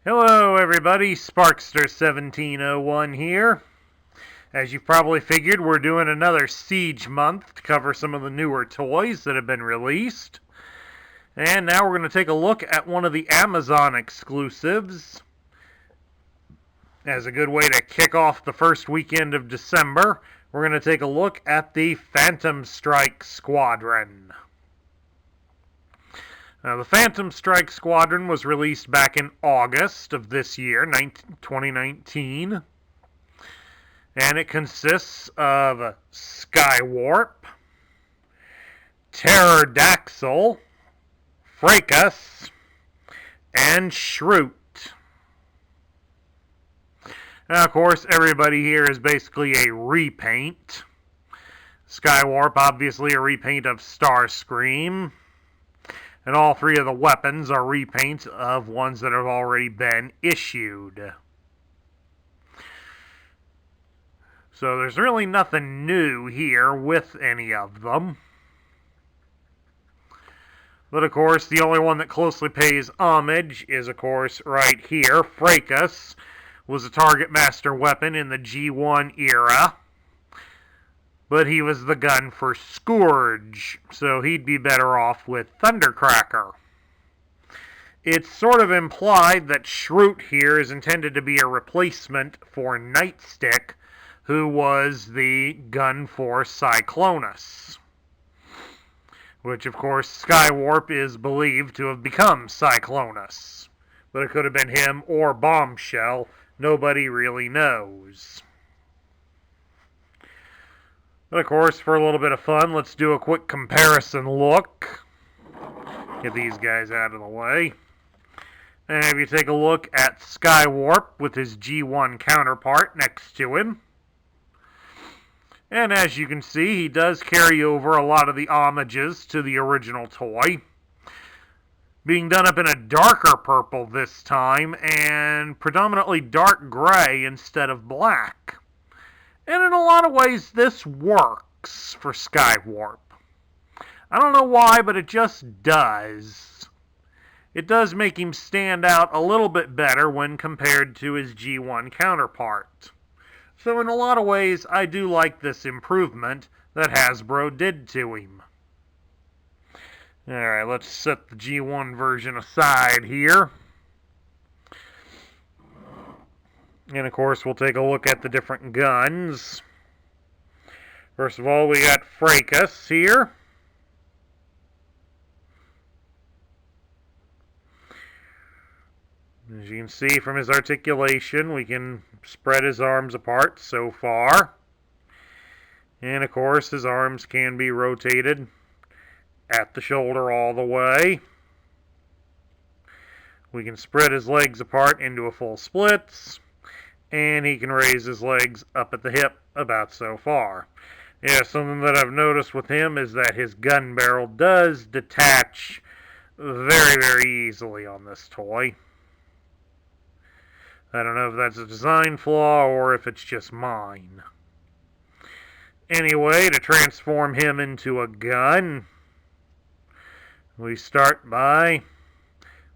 Hello everybody, Sparkster1701 here. As you've probably figured, we're doing another Siege month to cover some of the newer toys that have been released. And now we're going to take a look at one of the Amazon exclusives. As a good way to kick off the first weekend of December, we're going to take a look at the Phantomstrike Squadron. Now, the Phantomstrike Squadron was released back in August of this year, 2019. And it consists of Skywarp, Pterodactyl, Fracas, and Shroot. Now, of course, everybody here is basically a repaint. Skywarp, obviously a repaint of Starscream. And all three of the weapons are repaints of ones that have already been issued. So there's really nothing new here with any of them. But of course, the only one that closely pays homage is, of course, right here. Fracas was a target master weapon in the G1 era. But he was the gun for Scourge, so he'd be better off with Thundercracker. It's sort of implied that Shroot here is intended to be a replacement for Nightstick, who was the gun for Cyclonus. Which, of course, Skywarp is believed to have become Cyclonus. But it could have been him or Bombshell. Nobody really knows. But of course, for a little bit of fun, let's do a quick comparison look. Get these guys out of the way. And if you take a look at Skywarp with his G1 counterpart next to him. And as you can see, he does carry over a lot of the homages to the original toy. Being done up in a darker purple this time, and predominantly dark gray instead of black. And in a lot of ways, this works for Skywarp. I don't know why, but it just does. It does make him stand out a little bit better when compared to his G1 counterpart. So in a lot of ways, I do like this improvement that Hasbro did to him. Alright, let's set the G1 version aside here. And of course, we'll take a look at the different guns. First of all, we got Fracas here. As you can see from his articulation, we can spread his arms apart so far. And of course, his arms can be rotated at the shoulder all the way. We can spread his legs apart into a full splits. And he can raise his legs up at the hip about so far. Yeah, something that I've noticed with him is that his gun barrel does detach very, very easily on this toy. I don't know if that's a design flaw or if it's just mine. Anyway, to transform him into a gun, we start by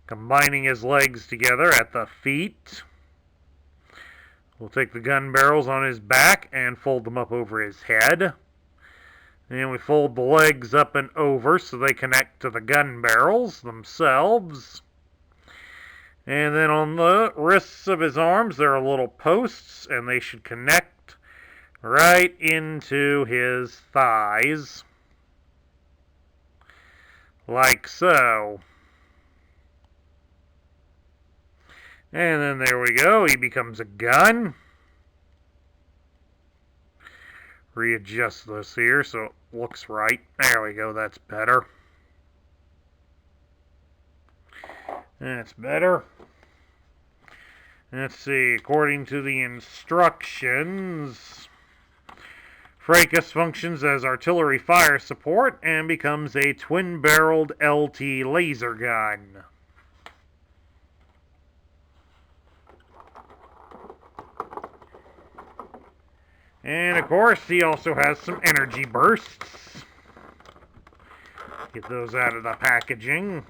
combining his legs together at the feet. We'll take the gun barrels on his back and fold them up over his head. And we fold the legs up and over so they connect to the gun barrels themselves. And then on the wrists of his arms, there are little posts, and they should connect right into his thighs. Like so. And then there we go, he becomes a gun. Readjust this here so it looks right. There we go, that's better. That's better. Let's see, according to the instructions, Fracas functions as artillery fire support and becomes a twin-barreled LT laser gun. And of course, he also has some energy bursts. Get those out of the packaging.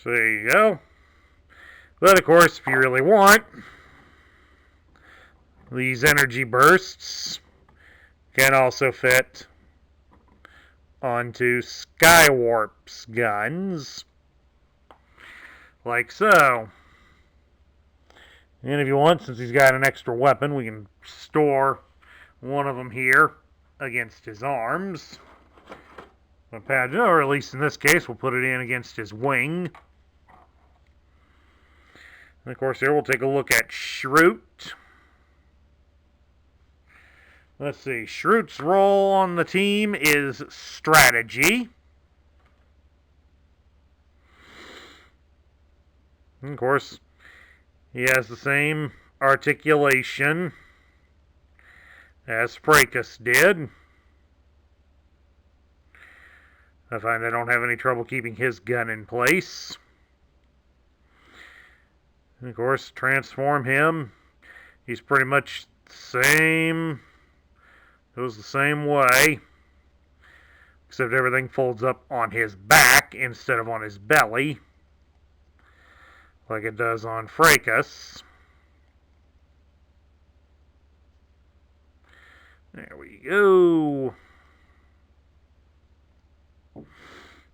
So there you go. But of course, if you really want, these energy bursts can also fit onto Skywarp's guns, like so. And if you want, since he's got an extra weapon, we can store one of them here against his arms. Or at least in this case, we'll put it in against his wing. And of course, here we'll take a look at Shroot. Let's see, Shroot's role on the team is strategy. And of course, he has the same articulation as Fracas did. I find I don't have any trouble keeping his gun in place. And of course, transform him. He's pretty much the same. Goes the same way. Except everything folds up on his back instead of on his belly, like it does on Fracas. There we go.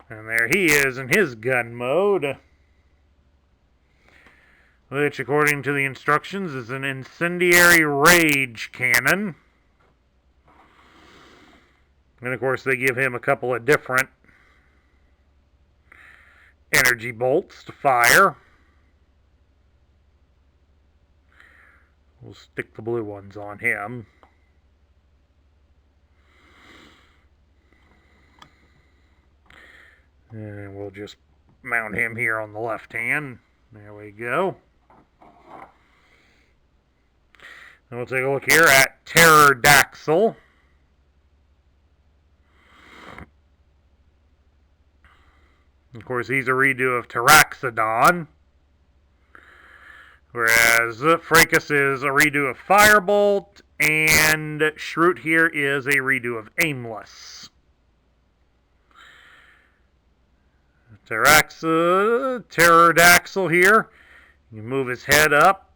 And there he is in his gun mode, which, according to the instructions, is an incendiary rage cannon. And of course, they give him a couple of different energy bolts to fire. We'll stick the blue ones on him. And we'll just mount him here on the left hand. There we go. And we'll take a look here at Pterodactyl. Of course, he's a redo of Pteroxodon, whereas Fracas is a redo of Firebolt, and Shroot here is a redo of Aimless. Pterodactyl here, you move his head up,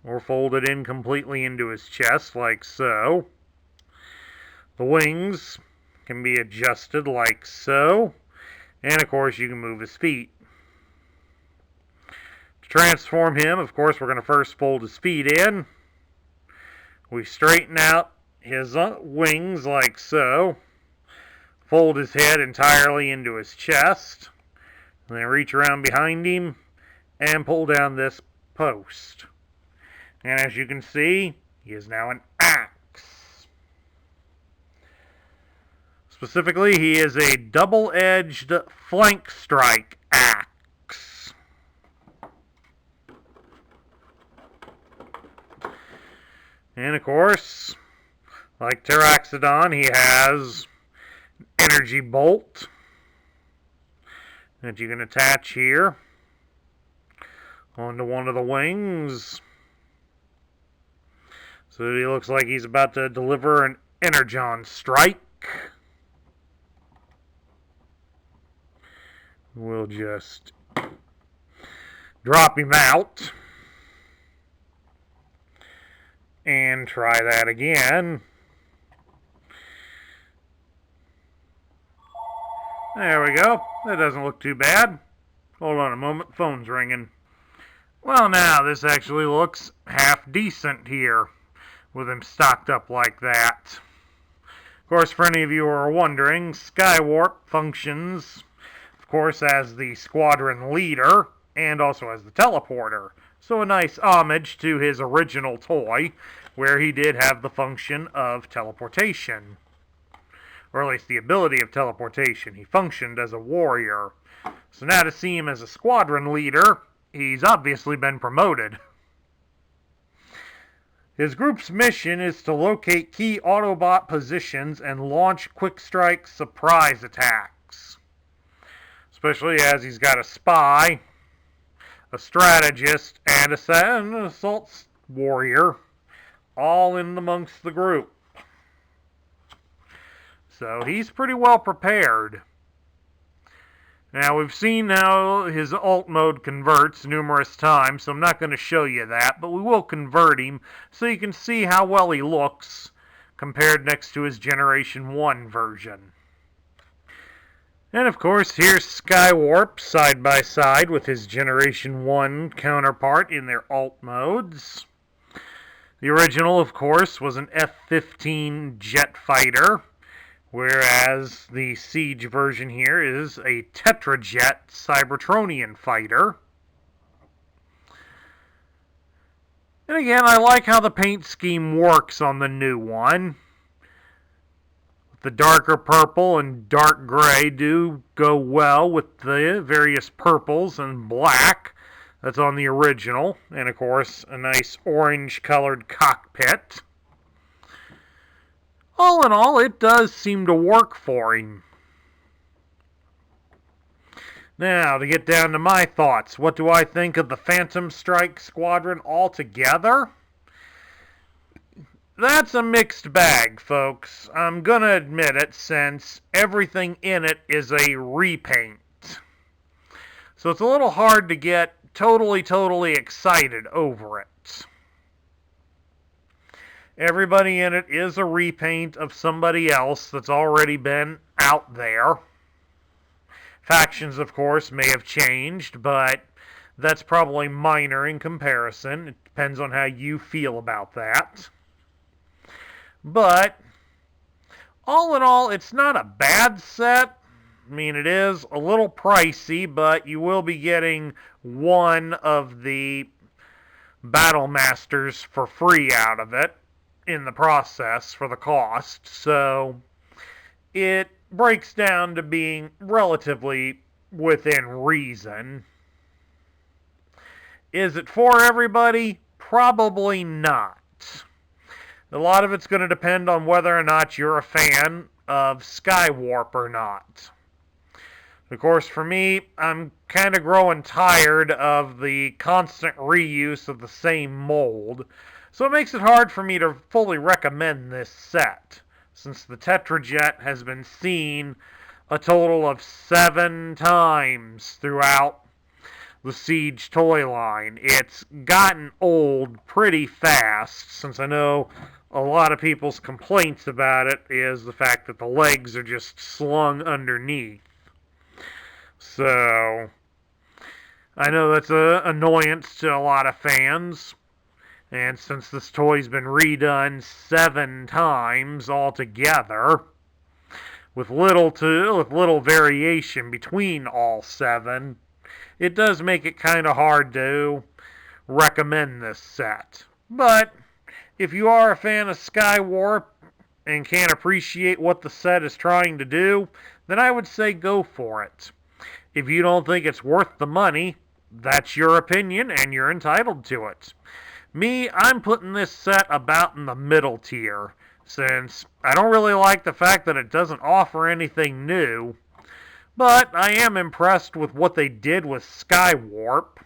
or fold it in completely into his chest, like so. The wings can be adjusted like so. And of course, you can move his feet. To transform him, of course, we're going to first fold his feet in. We straighten out his wings like so. Fold his head entirely into his chest. And then reach around behind him and pull down this post. And as you can see, he is now an axe. Specifically, he is a double-edged flank strike axe. And of course, like Pteroxodon, he has an energy bolt that you can attach here onto one of the wings. So he looks like he's about to deliver an energon strike. We'll just drop him out and try that again. There we go. That doesn't look too bad. Hold on a moment. Phone's ringing. Well, now this actually looks half decent here with him stocked up like that. Of course, for any of you who are wondering, Skywarp functions, of course, as the squadron leader and also as the teleporter. So a nice homage to his original toy, where he did have the function of teleportation. Or at least the ability of teleportation. He functioned as a warrior. So now to see him as a squadron leader, he's obviously been promoted. His group's mission is to locate key Autobot positions and launch quick strike surprise attacks. Especially as he's got a spy, a strategist, and an assault warrior all in amongst the group. So he's pretty well prepared. Now, we've seen how his alt mode converts numerous times, so I'm not going to show you that, but we will convert him so you can see how well he looks compared next to his Generation 1 version. And of course, here's Skywarp side by side with his Generation 1 counterpart in their alt modes. The original, of course, was an F-15 jet fighter, whereas the Siege version here is a Tetrajet Cybertronian fighter. And again, I like how the paint scheme works on the new one. The darker purple and dark gray do go well with the various purples and black that's on the original. And of course, a nice orange-colored cockpit. All in all, it does seem to work for him. Now, to get down to my thoughts, what do I think of the Phantomstrike Squadron altogether? That's a mixed bag, folks. I'm gonna admit it, since everything in it is a repaint. So it's a little hard to get totally excited over it. Everybody in it is a repaint of somebody else that's already been out there. Factions, of course, may have changed, but that's probably minor in comparison. It depends on how you feel about that. But, all in all, it's not a bad set. I mean, it is a little pricey, but you will be getting one of the Battle Masters for free out of it in the process for the cost, so it breaks down to being relatively within reason. Is it for everybody? Probably not. A lot of it's going to depend on whether or not you're a fan of Skywarp or not. Of course, for me, I'm kind of growing tired of the constant reuse of the same mold, so it makes it hard for me to fully recommend this set, since the Tetrajet has been seen a total of 7 times throughout the Siege toy line. It's gotten old pretty fast, since I know a lot of people's complaints about it is the fact that the legs are just slung underneath. So, I know that's an annoyance to a lot of fans. And since this toy's been redone 7 times altogether, with little variation between all 7, it does make it kind of hard to recommend this set. But if you are a fan of Skywarp and can appreciate what the set is trying to do, then I would say go for it. If you don't think it's worth the money, that's your opinion and you're entitled to it. Me, I'm putting this set about in the middle tier, since I don't really like the fact that it doesn't offer anything new, but I am impressed with what they did with Skywarp.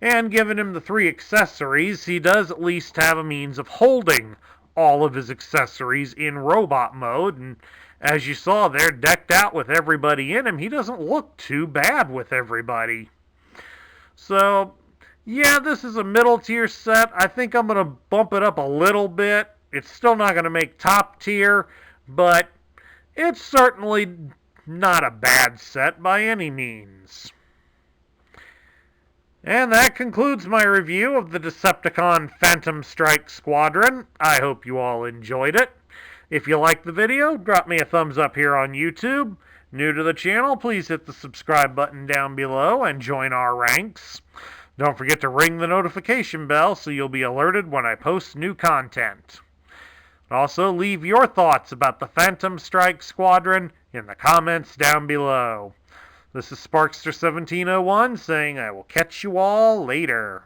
And given him the 3 accessories, he does at least have a means of holding all of his accessories in robot mode, and as you saw there, decked out with everybody in him, he doesn't look too bad with everybody. So, yeah, this is a middle tier set. I think I'm going to bump it up a little bit. It's still not going to make top tier, but it's certainly not a bad set by any means. And that concludes my review of the Decepticon Phantomstrike Squadron. I hope you all enjoyed it. If you liked the video, drop me a thumbs up here on YouTube. New to the channel, please hit the subscribe button down below and join our ranks. Don't forget to ring the notification bell so you'll be alerted when I post new content. Also, leave your thoughts about the Phantomstrike Squadron in the comments down below. This is Sparkster1701 saying I will catch you all later.